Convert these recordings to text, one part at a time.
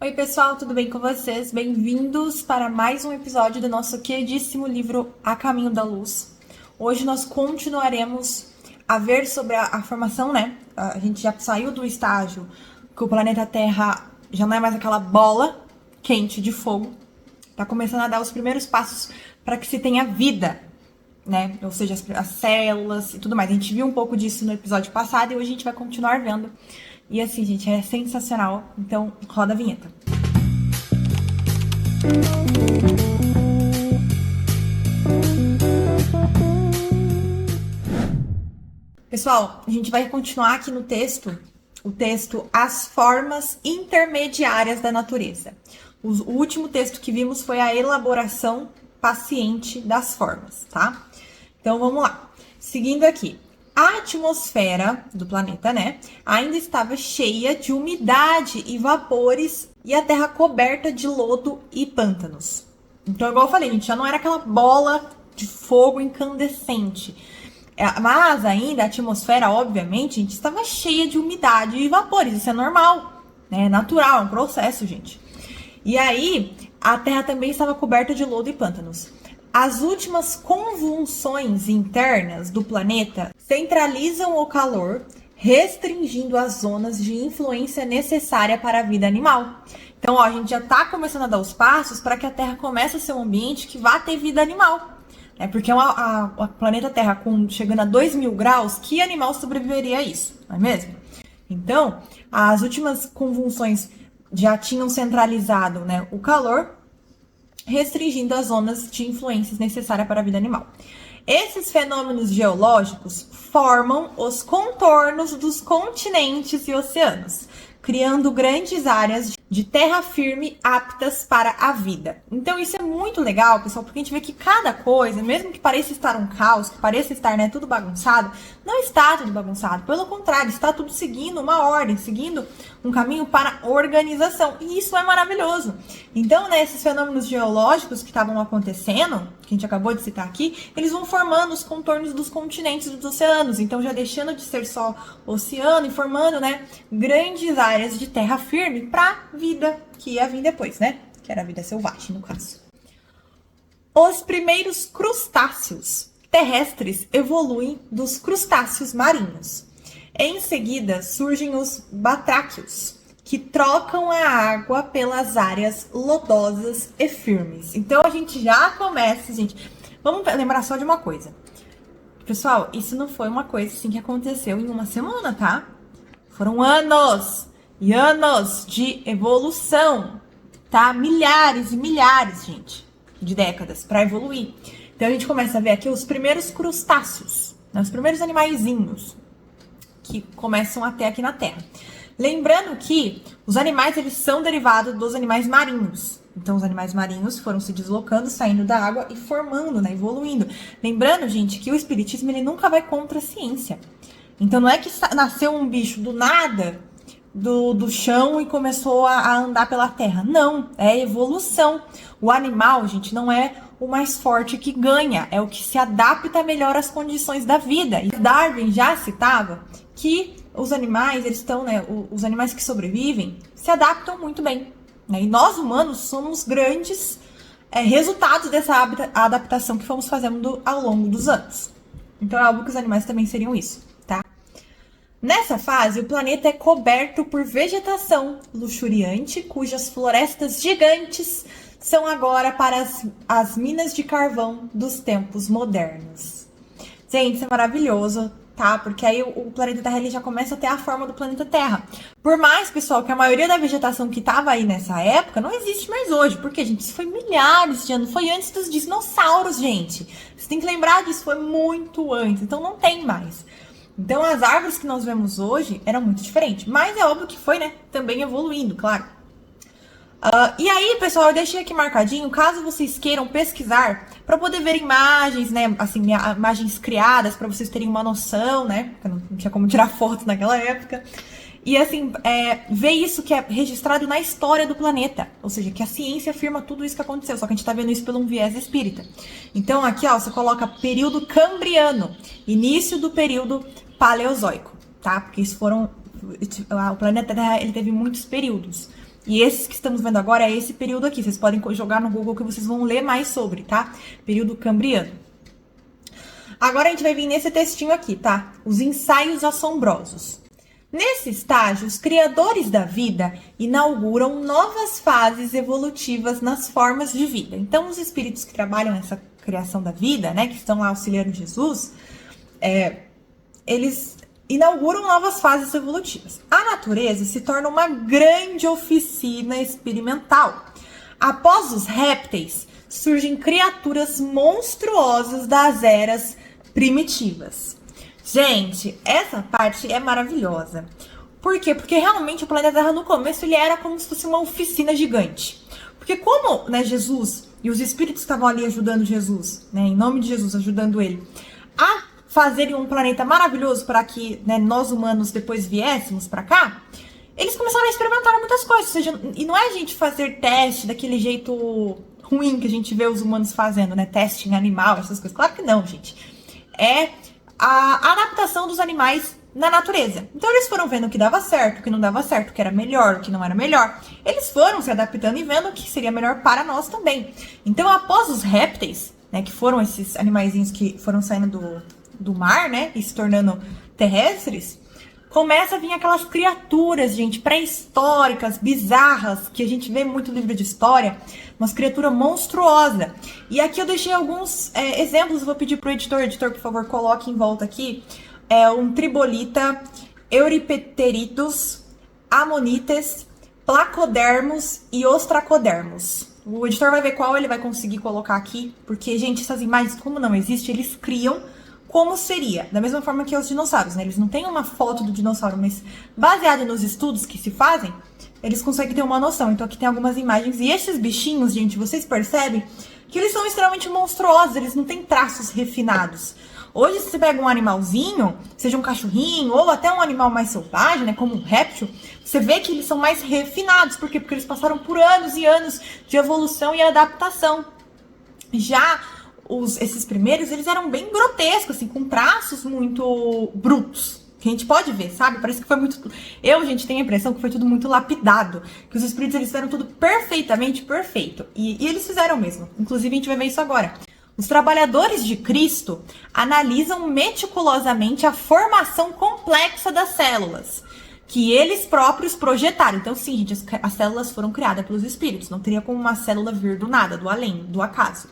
Oi pessoal, tudo bem com vocês? Bem-vindos para mais um episódio do nosso queridíssimo livro A Caminho da Luz. Hoje nós continuaremos a ver sobre a formação, né? A gente já saiu do estágio que o planeta Terra já não é mais aquela bola quente de fogo. Tá começando a dar os primeiros passos para que se tenha vida, né? Ou seja, as células e tudo mais. A gente viu um pouco disso no episódio passado e hoje a gente vai continuar vendo. E assim, gente, é sensacional. Então, roda a vinheta. Pessoal, a gente vai continuar aqui no texto, o texto As Formas Intermediárias da Natureza. O último texto que vimos foi a elaboração paciente das formas, tá? Então, vamos lá. Seguindo aqui. A atmosfera do planeta, né, ainda estava cheia de umidade e vapores e a Terra coberta de lodo e pântanos. Então, igual eu falei, gente, já não era aquela bola de fogo incandescente. Mas ainda a atmosfera, obviamente, gente, estava cheia de umidade e vapores. Isso é normal, né? É natural, é um processo, gente. E aí, a Terra também estava coberta de lodo e pântanos. As últimas convulsões internas do planeta centralizam o calor, restringindo as zonas de influência necessária para a vida animal. Então, ó, a gente já está começando a dar os passos para que a Terra comece a ser um ambiente que vá ter vida animal. Porque o planeta Terra, chegando a 2.000 graus, que animal sobreviveria a isso? Não é mesmo? Então, as últimas convulsões já tinham centralizado, né, o calor, restringindo as zonas de influências necessárias para a vida animal. Esses fenômenos geológicos formam os contornos dos continentes e oceanos, criando grandes áreas de terra firme aptas para a vida. Então isso é muito legal, pessoal, porque a gente vê que cada coisa, mesmo que pareça estar um caos, que pareça estar, né, tudo bagunçado, não está tudo bagunçado. Pelo contrário, está tudo seguindo uma ordem, seguindo um caminho para organização. E isso é maravilhoso. Então, né, esses fenômenos geológicos que estavam acontecendo, que a gente acabou de citar aqui, eles vão formando os contornos dos continentes e dos oceanos. Então, já deixando de ser só oceano e formando, né, grandes áreas de terra firme para vida, que ia vir depois, né? Que era a vida selvagem, no caso. Os primeiros crustáceos terrestres evoluem dos crustáceos marinhos. Em seguida, surgem os batráquios, que trocam a água pelas áreas lodosas e firmes. Então, a gente já começa, gente... Vamos lembrar só de uma coisa. Pessoal, isso não foi uma coisa assim que aconteceu em uma semana, tá? Foram anos e anos de evolução, tá? Milhares e milhares, gente, de décadas para evoluir. Então, a gente começa a ver aqui os primeiros crustáceos, né? Os primeiros animaizinhos que começam a ter aqui na Terra. Lembrando que os animais, eles são derivados dos animais marinhos. Então, os animais marinhos foram se deslocando, saindo da água e formando, né, evoluindo. Lembrando, gente, que o espiritismo, ele nunca vai contra a ciência. Então, não é que nasceu um bicho do nada, do chão e começou a andar pela terra. Não, é evolução. O animal, gente, não é o mais forte que ganha, é o que se adapta melhor às condições da vida. E Darwin já citava que os animais, eles estão, né, os animais que sobrevivem se adaptam muito bem, né? E nós humanos somos grandes resultados dessa adaptação que fomos fazendo ao longo dos anos. Então é óbvio que os animais também seriam isso, tá? Nessa fase, o planeta é coberto por vegetação luxuriante, cujas florestas gigantes são agora para as minas de carvão dos tempos modernos. Gente, isso é maravilhoso, tá? Porque aí o planeta Terra, ele já começa a ter a forma do planeta Terra. Por mais, pessoal, que a maioria da vegetação que estava aí nessa época não existe mais hoje. Porque, gente, isso foi milhares de anos. Foi antes dos dinossauros, gente. Você tem que lembrar disso, foi muito antes. Então, não tem mais. Então, as árvores que nós vemos hoje eram muito diferentes. Mas é óbvio que foi, né? Também evoluindo, claro. E aí, pessoal, eu deixei aqui marcadinho, caso vocês queiram pesquisar, para poder ver imagens, né, assim, imagens criadas, para vocês terem uma noção, né, porque não tinha como tirar foto naquela época. E assim, ver isso que é registrado na história do planeta, ou seja, que a ciência afirma tudo isso que aconteceu, só que a gente tá vendo isso por um viés espírita. Então aqui, ó, você coloca período cambriano, início do período paleozoico, tá? Porque isso foram, o planeta Terra, ele teve muitos períodos. E esses que estamos vendo agora é esse período aqui. Vocês podem jogar no Google que vocês vão ler mais sobre, tá? Período cambriano. Agora a gente vai vir nesse textinho aqui, tá? Os ensaios assombrosos. Nesse estágio, os criadores da vida inauguram novas fases evolutivas nas formas de vida. Então, os espíritos que trabalham nessa criação da vida, né, que estão lá auxiliando Jesus, eles inauguram novas fases evolutivas. A natureza se torna uma grande oficina experimental. Após os répteis, surgem criaturas monstruosas das eras primitivas. Gente, essa parte é maravilhosa. Por quê? Porque realmente o planeta Terra no começo ele era como se fosse uma oficina gigante. Porque como, né, Jesus e os espíritos estavam ali ajudando Jesus, né, em nome de Jesus, ajudando ele a fazerem um planeta maravilhoso para que, né, nós humanos depois viéssemos para cá, eles começaram a experimentar muitas coisas. Ou seja, e não é a gente fazer teste daquele jeito ruim que a gente vê os humanos fazendo, né? Teste em animal, essas coisas. Claro que não, gente. É a adaptação dos animais na natureza. Então eles foram vendo o que dava certo, o que não dava certo, o que era melhor, o que não era melhor. Eles foram se adaptando e vendo o que seria melhor para nós também. Então, após os répteis, né, que foram esses animaizinhos que foram saindo do mar, né, e se tornando terrestres, começa a vir aquelas criaturas, gente, pré-históricas, bizarras, que a gente vê muito no livro de história, umas criaturas monstruosas. E aqui eu deixei alguns exemplos, eu vou pedir pro editor, por favor, coloque em volta aqui, um tribolita, Eurypteritus, Ammonites, Placodermus e Ostracodermus. O editor vai ver qual ele vai conseguir colocar aqui, porque, gente, essas imagens, como não existem, eles criam como seria, da mesma forma que os dinossauros, né? Eles não têm uma foto do dinossauro, mas baseado nos estudos que se fazem, eles conseguem ter uma noção. Então aqui tem algumas imagens, e esses bichinhos, gente, vocês percebem que eles são extremamente monstruosos, eles não têm traços refinados. Hoje, se você pega um animalzinho, seja um cachorrinho, ou até um animal mais selvagem, né, como um réptil, você vê que eles são mais refinados. Por quê? Porque eles passaram por anos e anos de evolução e adaptação. Já esses primeiros, eles eram bem grotescos, assim, com traços muito brutos, que a gente pode ver, sabe? Parece que foi muito... gente, tenho a impressão que foi tudo muito lapidado, que os espíritos, eles fizeram tudo perfeitamente perfeito. E eles fizeram mesmo. Inclusive, a gente vai ver isso agora. Os trabalhadores de Cristo analisam meticulosamente a formação complexa das células, que eles próprios projetaram. Então, sim, gente, as células foram criadas pelos espíritos. Não teria como uma célula vir do nada, do além, do acaso.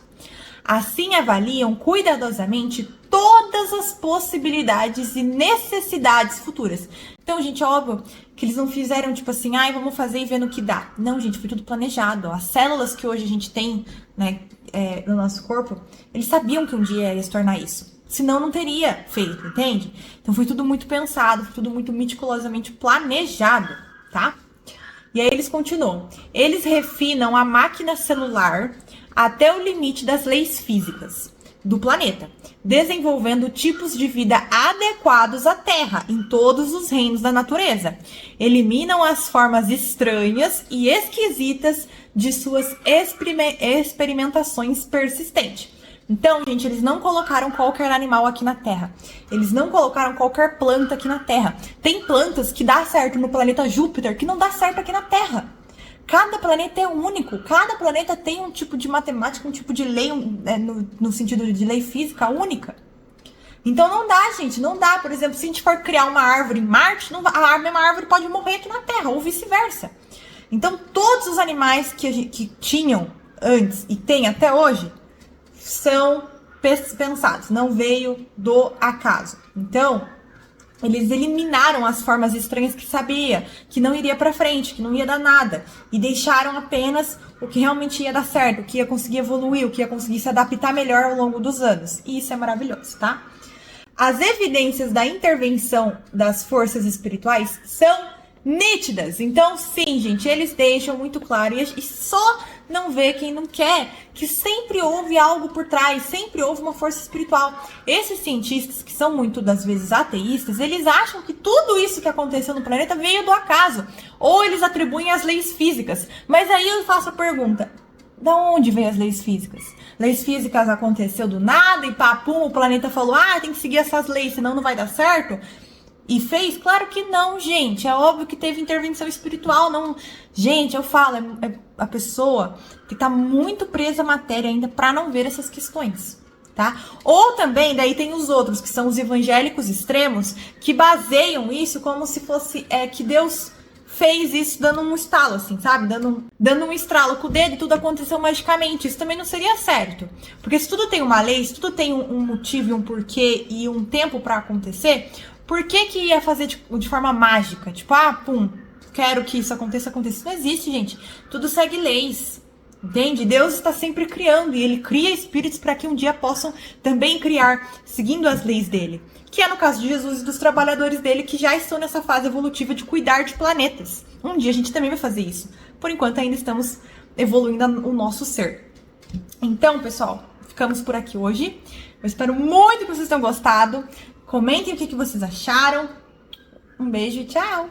Assim, avaliam cuidadosamente todas as possibilidades e necessidades futuras. Então, gente, óbvio que eles não fizeram tipo assim, vamos fazer e vendo o que dá. Não, gente, foi tudo planejado. As células que hoje a gente tem, né, no nosso corpo, eles sabiam que um dia ia se tornar isso. Senão não teria feito, entende? Então foi tudo muito pensado, foi tudo muito meticulosamente planejado, tá? E aí eles continuam. Eles refinam a máquina celular até o limite das leis físicas do planeta, desenvolvendo tipos de vida adequados à Terra em todos os reinos da natureza. Eliminam as formas estranhas e esquisitas de suas experimentações persistentes. Então, gente, eles não colocaram qualquer animal aqui na Terra. Eles não colocaram qualquer planta aqui na Terra. Tem plantas que dá certo no planeta Júpiter que não dá certo aqui na Terra. Cada planeta é único, cada planeta tem um tipo de matemática, um tipo de lei, no sentido de lei física única. Então não dá, gente, não dá. Por exemplo, se a gente for criar uma árvore em Marte, a mesma árvore pode morrer aqui na Terra, ou vice-versa. Então todos os animais que tinham antes e tem até hoje são pensados, não veio do acaso. Então, eles eliminaram as formas estranhas que sabia, que não iria para frente, que não ia dar nada. E deixaram apenas o que realmente ia dar certo, o que ia conseguir evoluir, o que ia conseguir se adaptar melhor ao longo dos anos. E isso é maravilhoso, tá? As evidências da intervenção das forças espirituais são nítidas. Então, sim, gente, eles deixam muito claro. E só não vê quem não quer, que sempre houve algo por trás, sempre houve uma força espiritual. Esses cientistas, que são muito das vezes ateístas, eles acham que tudo isso que aconteceu no planeta veio do acaso, ou eles atribuem às leis físicas. Mas aí eu faço a pergunta, da onde vem as leis físicas? Leis físicas aconteceu do nada e papum, o planeta falou, tem que seguir essas leis, senão não vai dar certo? e fez? Claro que não, gente. É óbvio que teve intervenção espiritual. Não, gente, eu falo, a pessoa que tá muito presa à matéria ainda para não ver essas questões, tá? Ou também, daí tem os outros, que são os evangélicos extremos, que baseiam isso como se fosse que Deus fez isso dando um estalo, assim, sabe? Dando um estralo com o dedo e tudo aconteceu magicamente. Isso também não seria certo. Porque se tudo tem uma lei, se tudo tem um motivo e um porquê e um tempo para acontecer, por que que ia fazer de forma mágica? Tipo, pum, quero que isso aconteça. Isso não existe, gente. Tudo segue leis. Entende? Deus está sempre criando e ele cria espíritos para que um dia possam também criar, seguindo as leis dele. Que é no caso de Jesus e dos trabalhadores dele que já estão nessa fase evolutiva de cuidar de planetas. Um dia a gente também vai fazer isso. Por enquanto ainda estamos evoluindo o nosso ser. Então, pessoal, ficamos por aqui hoje. Eu espero muito que vocês tenham gostado. Comentem o que vocês acharam. Um beijo e tchau!